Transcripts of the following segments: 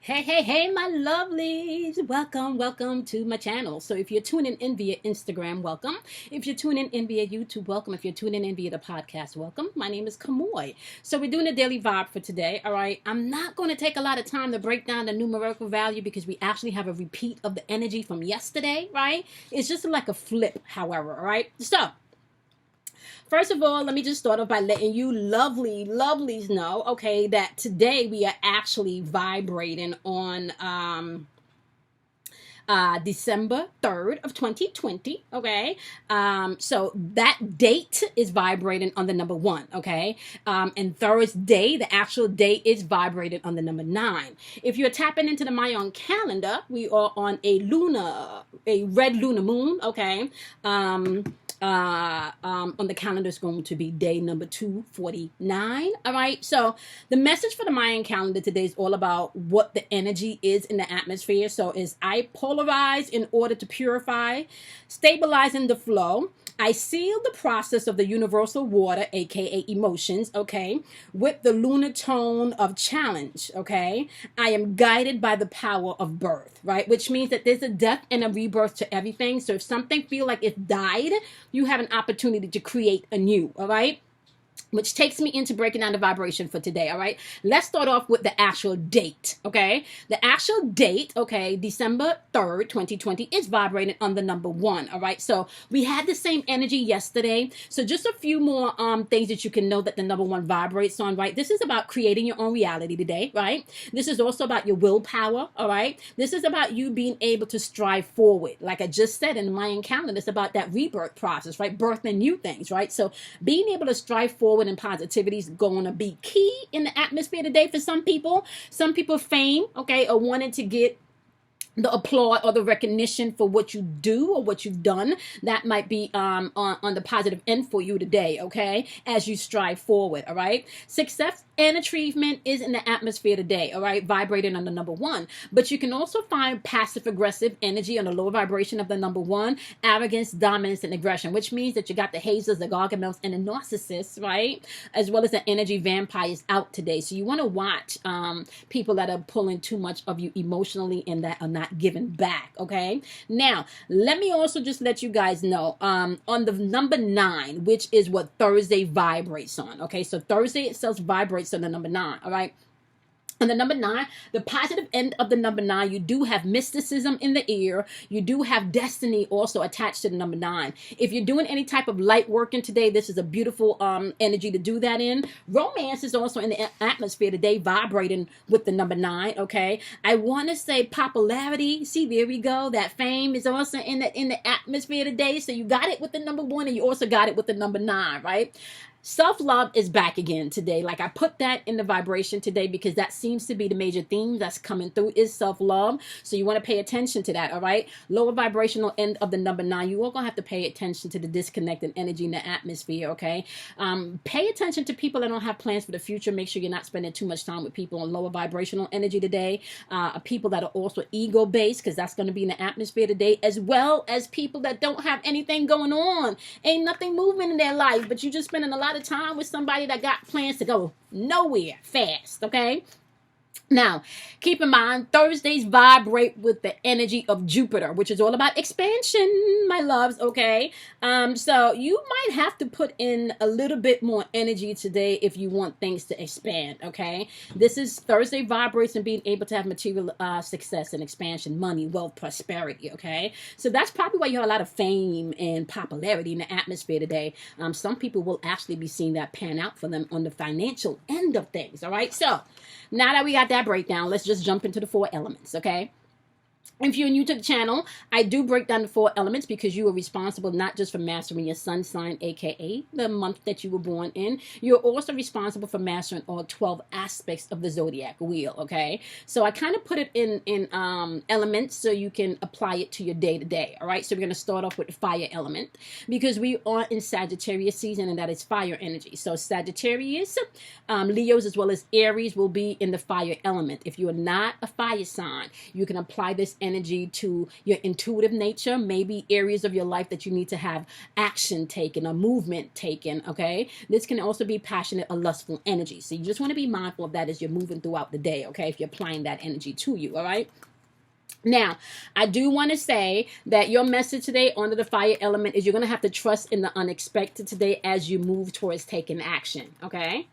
Hey, my lovelies. Welcome to my channel. So if you're tuning in via Instagram, welcome. If you're tuning in via YouTube, welcome. If you're tuning in via the podcast, welcome. My name is Kamoy. So we're doing a daily vibe for today, all right? I'm not going to take a lot of time to break down the numerical value because we actually have a repeat of the energy from yesterday, right? It's just like a flip, however, all right? So first of all, let me just start off by letting you lovelies know, okay, that today we are actually vibrating on December 3rd of 2020, okay? So that date is vibrating on the number 1, okay? And Thursday, the actual date is vibrating on the number 9. If you're tapping into the Mayan calendar, we are on a red lunar moon, okay? On the calendar is going to be day number 249. All right. So the message for the Mayan calendar today is all about what the energy is in the atmosphere. So is I polarize in order to purify, stabilizing the flow. I seal the process of the universal water, aka emotions, okay, with the lunar tone of challenge, okay. I am guided by the power of birth, right? Which means that there's a death and a rebirth to everything. So if something feels like it died, you have an opportunity to create anew, all right? Which takes me into breaking down the vibration for today, all right? Let's start off with the actual date, okay? The actual date, okay, December 3rd, 2020, is vibrating on the number 1, all right? So we had the same energy yesterday. So just a few more things that you can know that the number 1 vibrates on, right? This is about creating your own reality today, right? This is also about your willpower, all right? This is about you being able to strive forward. Like I just said in the Mayan calendar, it's about that rebirth process, right? Birthing new things, right? So being able to strive forward and positivity is going to be key in the atmosphere today for some people. Some people fame, okay, or wanting to get the applaud or the recognition for what you do or what you've done. That might be on the positive end for you today, okay, as you strive forward, all right? Success and achievement is in the atmosphere today, all right, vibrating on the number 1. But you can also find passive aggressive energy on the lower vibration of the number 1, arrogance, dominance, and aggression, which means that you got the hazers, the gargamels, and the narcissists, right, as well as the energy vampires out today. So you want to watch people that are pulling too much of you emotionally and that are not giving back, okay? Now, let me also just let you guys know on the number 9, which is what Thursday vibrates on, okay? So Thursday itself vibrates on the number 9, all right? And the number 9, the positive end of the number 9, you do have mysticism in the ear. You do have destiny also attached to the number 9. If you're doing any type of light working today, this is a beautiful energy to do that in. Romance is also in the atmosphere today, vibrating with the number 9, okay? I want to say popularity. See, there we go. That fame is also in the atmosphere today. So you got it with the number 1 and you also got it with the number 9, right? Self-love is back again today. Like I put that in the vibration today because that seems to be the major theme that's coming through is self-love. So you want to pay attention to that, all right? Lower vibrational end of the number 9. You are going to have to pay attention to the disconnected energy in the atmosphere, okay? Pay attention to people that don't have plans for the future. Make sure you're not spending too much time with people on lower vibrational energy today. People that are also ego-based because that's going to be in the atmosphere today, as well as people that don't have anything going on. Ain't nothing moving in their life, but you're just spending a lot of time with somebody that got plans to go nowhere fast, okay? Now, keep in mind, Thursdays vibrate with the energy of Jupiter, which is all about expansion, my loves, okay? So you might have to put in a little bit more energy today if you want things to expand, okay? This is Thursday vibrates and being able to have material success and expansion, money, wealth, prosperity, okay? So that's probably why you have a lot of fame and popularity in the atmosphere today. Some people will actually be seeing that pan out for them on the financial end of things, all right? So now that we got that breakdown, let's just jump into the 4 elements, okay? If you're new to the channel, I do break down the 4 elements because you are responsible not just for mastering your sun sign, aka the month that you were born in. You're also responsible for mastering all 12 aspects of the zodiac wheel, okay? So I kind of put it in elements so you can apply it to your day-to-day, all right? So we're going to start off with the fire element because we are in Sagittarius season and that is fire energy. So Sagittarius, Leos, as well as Aries will be in the fire element. If you are not a fire sign, you can apply this energy to your intuitive nature, maybe areas of your life that you need to have action taken or movement taken, okay? This can also be passionate or lustful energy. So you just want to be mindful of that as you're moving throughout the day, okay? If you're applying that energy to you, all right? Now, I do want to say that your message today under the fire element is you're going to have to trust in the unexpected today as you move towards taking action, okay?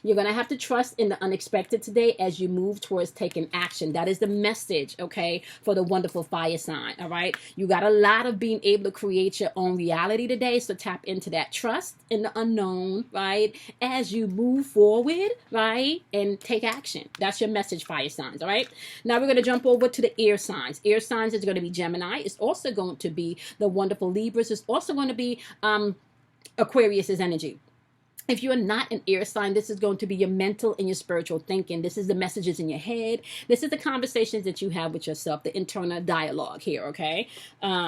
You're going to have to trust in the unexpected today as you move towards taking action. That is the message, okay, for the wonderful fire sign, all right? You got a lot of being able to create your own reality today, so tap into that trust in the unknown, right, as you move forward, right, and take action. That's your message, fire signs, all right? Now we're going to jump over to the air signs. Air signs is going to be Gemini. It's also going to be the wonderful Libras. It's also going to be Aquarius's energy. If you're not an air sign, this is going to be your mental and your spiritual thinking. This is the messages in your head. This is the conversations that you have with yourself, the internal dialogue here, okay?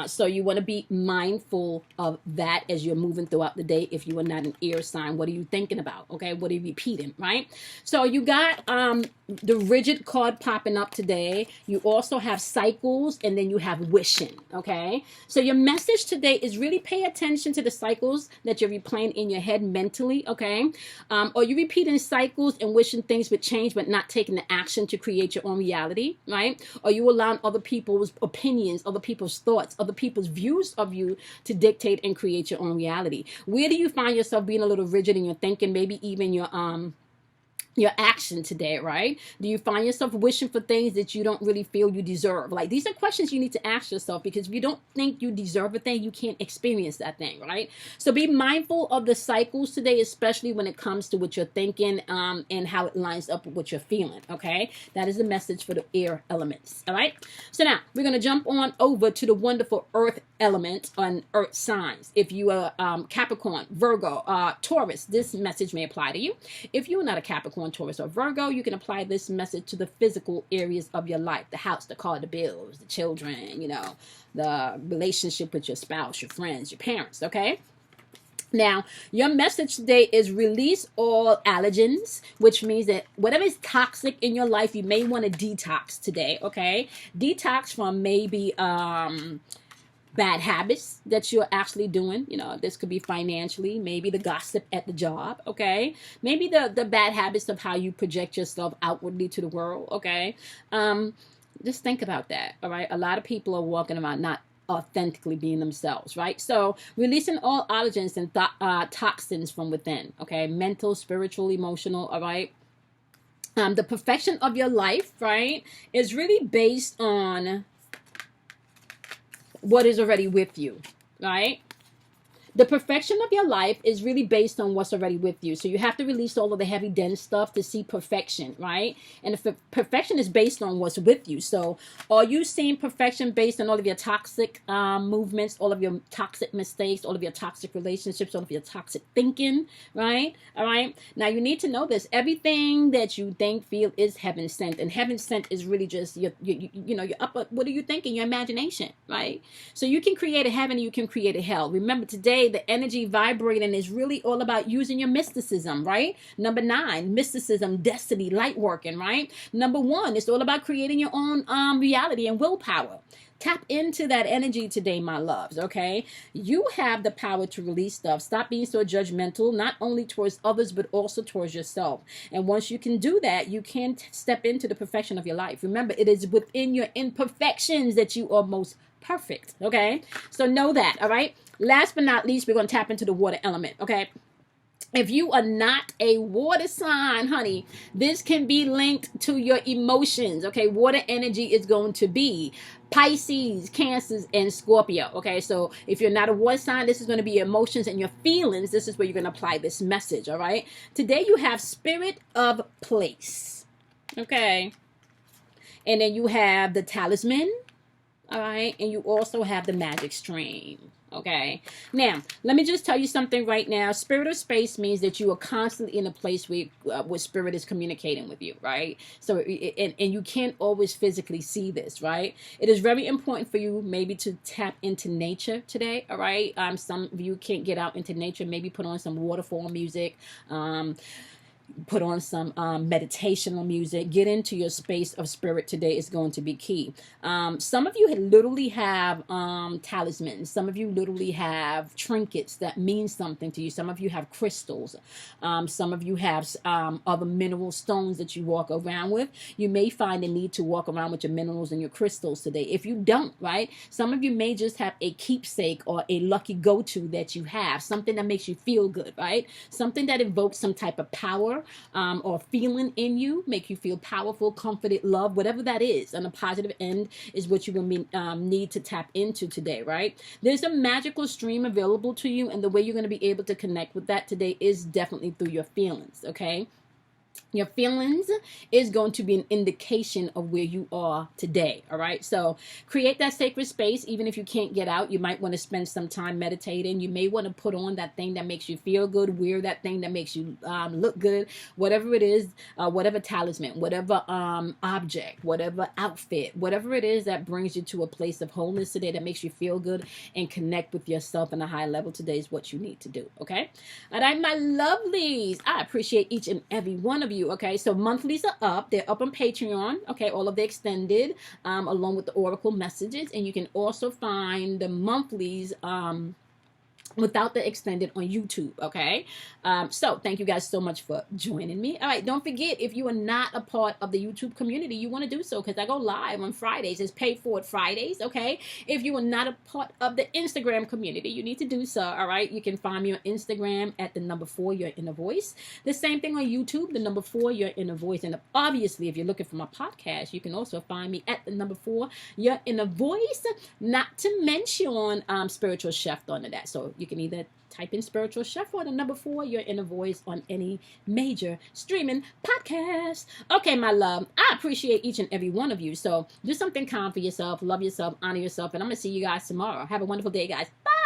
So you want to be mindful of that as you're moving throughout the day. If you are not an air sign, what are you thinking about, okay? What are you repeating, right? So you got the rigid card popping up today. You also have cycles, and then you have wishing, okay? So your message today is really pay attention to the cycles that you're replaying in your head mentally, okay? Or you repeating cycles and wishing things would change but not taking the action to create your own reality, right? Or you allowing other people's opinions, other people's thoughts, other people's views of you to dictate and create your own reality. Where do you find yourself being a little rigid in your thinking, maybe even your action today, right? Do you find yourself wishing for things that you don't really feel you deserve? Like, these are questions you need to ask yourself, because if you don't think you deserve a thing, you can't experience that thing, right? So be mindful of the cycles today, especially when it comes to what you're thinking and how it lines up with what you're feeling, okay? That is the message for the air elements, all right? So now we're going to jump on over to the wonderful earth element on earth signs. If you are Capricorn, Virgo, Taurus, this message may apply to you. If you are not a Capricorn, Taurus, or Virgo, you can apply this message to the physical areas of your life: the house, the car, the bills, the children, you know, the relationship with your spouse, your friends, your parents, okay? Now, your message today is release all allergens, which means that whatever is toxic in your life, you may want to detox today, okay? Detox from maybe bad habits that you're actually doing. You know, this could be financially, maybe the gossip at the job, okay? Maybe the bad habits of how you project yourself outwardly to the world, okay? Just think about that, all right? A lot of people are walking around not authentically being themselves, right? So releasing all allergens and toxins from within, okay? Mental, spiritual, emotional, all right? The perfection of your life, right, is really based on what is already with you, right? The perfection of your life is really based on what's already with you. So you have to release all of the heavy, dense stuff to see perfection, right? And the perfection is based on what's with you. So are you seeing perfection based on all of your toxic movements, all of your toxic mistakes, all of your toxic relationships, all of your toxic thinking, right? All right. Now you need to know this. Everything that you think, feel is heaven sent. And heaven sent is really just, you know, your upper, what are you thinking? Your imagination, right? So you can create a heaven, you can create a hell. Remember, today, the energy vibrating is really all about using your mysticism, right? Number 9, mysticism, destiny, light working, right? Number 1, it's all about creating your own reality and willpower. Tap into that energy today, my loves, okay? You have the power to release stuff. Stop being so judgmental, not only towards others, but also towards yourself. And once you can do that, you can step into the perfection of your life. Remember, it is within your imperfections that you are most perfect, okay? So know that, all right? Last but not least, we're going to tap into the water element, okay? If you are not a water sign, honey, this can be linked to your emotions, okay? Water energy is going to be Pisces, Cancers, and Scorpio, okay? So if you're not a water sign, this is going to be your emotions and your feelings. This is where you're going to apply this message, all right? Today you have spirit of place, okay? And then you have the talisman, all right? And you also have the magic stream. Okay. Now, let me just tell you something right now. Spirit of space means that you are constantly in a place where spirit is communicating with you, right? So, and you can't always physically see this, right? It is very important for you maybe to tap into nature today, all right? Some of you can't get out into nature. Maybe put on some waterfall music. put on some meditational music, get into your space of spirit today is going to be key. Some of you literally have talismans. Some of you literally have trinkets that mean something to you. Some of you have crystals. Some of you have other mineral stones that you walk around with. You may find the need to walk around with your minerals and your crystals today. If you don't, right, some of you may just have a keepsake or a lucky go-to that you have, something that makes you feel good, right? Something that evokes some type of power or feeling in you, make you feel powerful, comforted, loved, whatever that is. On a positive end is what you will need to tap into today, right? There's a magical stream available to you, and the way you're going to be able to connect with that today is definitely through your feelings, okay? Your feelings is going to be an indication of where you are today. All right. So create that sacred space. Even if you can't get out, you might want to spend some time meditating. You may want to put on that thing that makes you feel good, wear that thing that makes you look good, whatever it is, whatever talisman, whatever object, whatever outfit, whatever it is that brings you to a place of wholeness today, that makes you feel good and connect with yourself on a high level today is what you need to do. Okay. All right, my lovelies. I appreciate each and every one of you. Okay, so monthlies are up. They're up on Patreon. Okay, all of the extended, along with the oracle messages, and you can also find the monthlies without the extended on YouTube. Okay, so thank you guys so much for joining me. All right, don't forget, if you are not a part of the YouTube community, you want to do so, because I go live on Fridays. It's Pay For It Fridays. Okay, if you are not a part of the Instagram community, you need to do so. All right, you can find me on Instagram at the number 4 your inner voice. The same thing on YouTube, the number 4 your inner voice. And obviously, if you're looking for my podcast, you can also find me at the number 4 your inner voice, not to mention spiritual chef under that. So you can either type in spiritual chef or the number 4 your inner voice on any major streaming podcast. Okay, my love, I appreciate each and every one of you. So do something kind for yourself, love yourself, honor yourself, and I'm gonna see you guys tomorrow. Have a wonderful day, guys. Bye.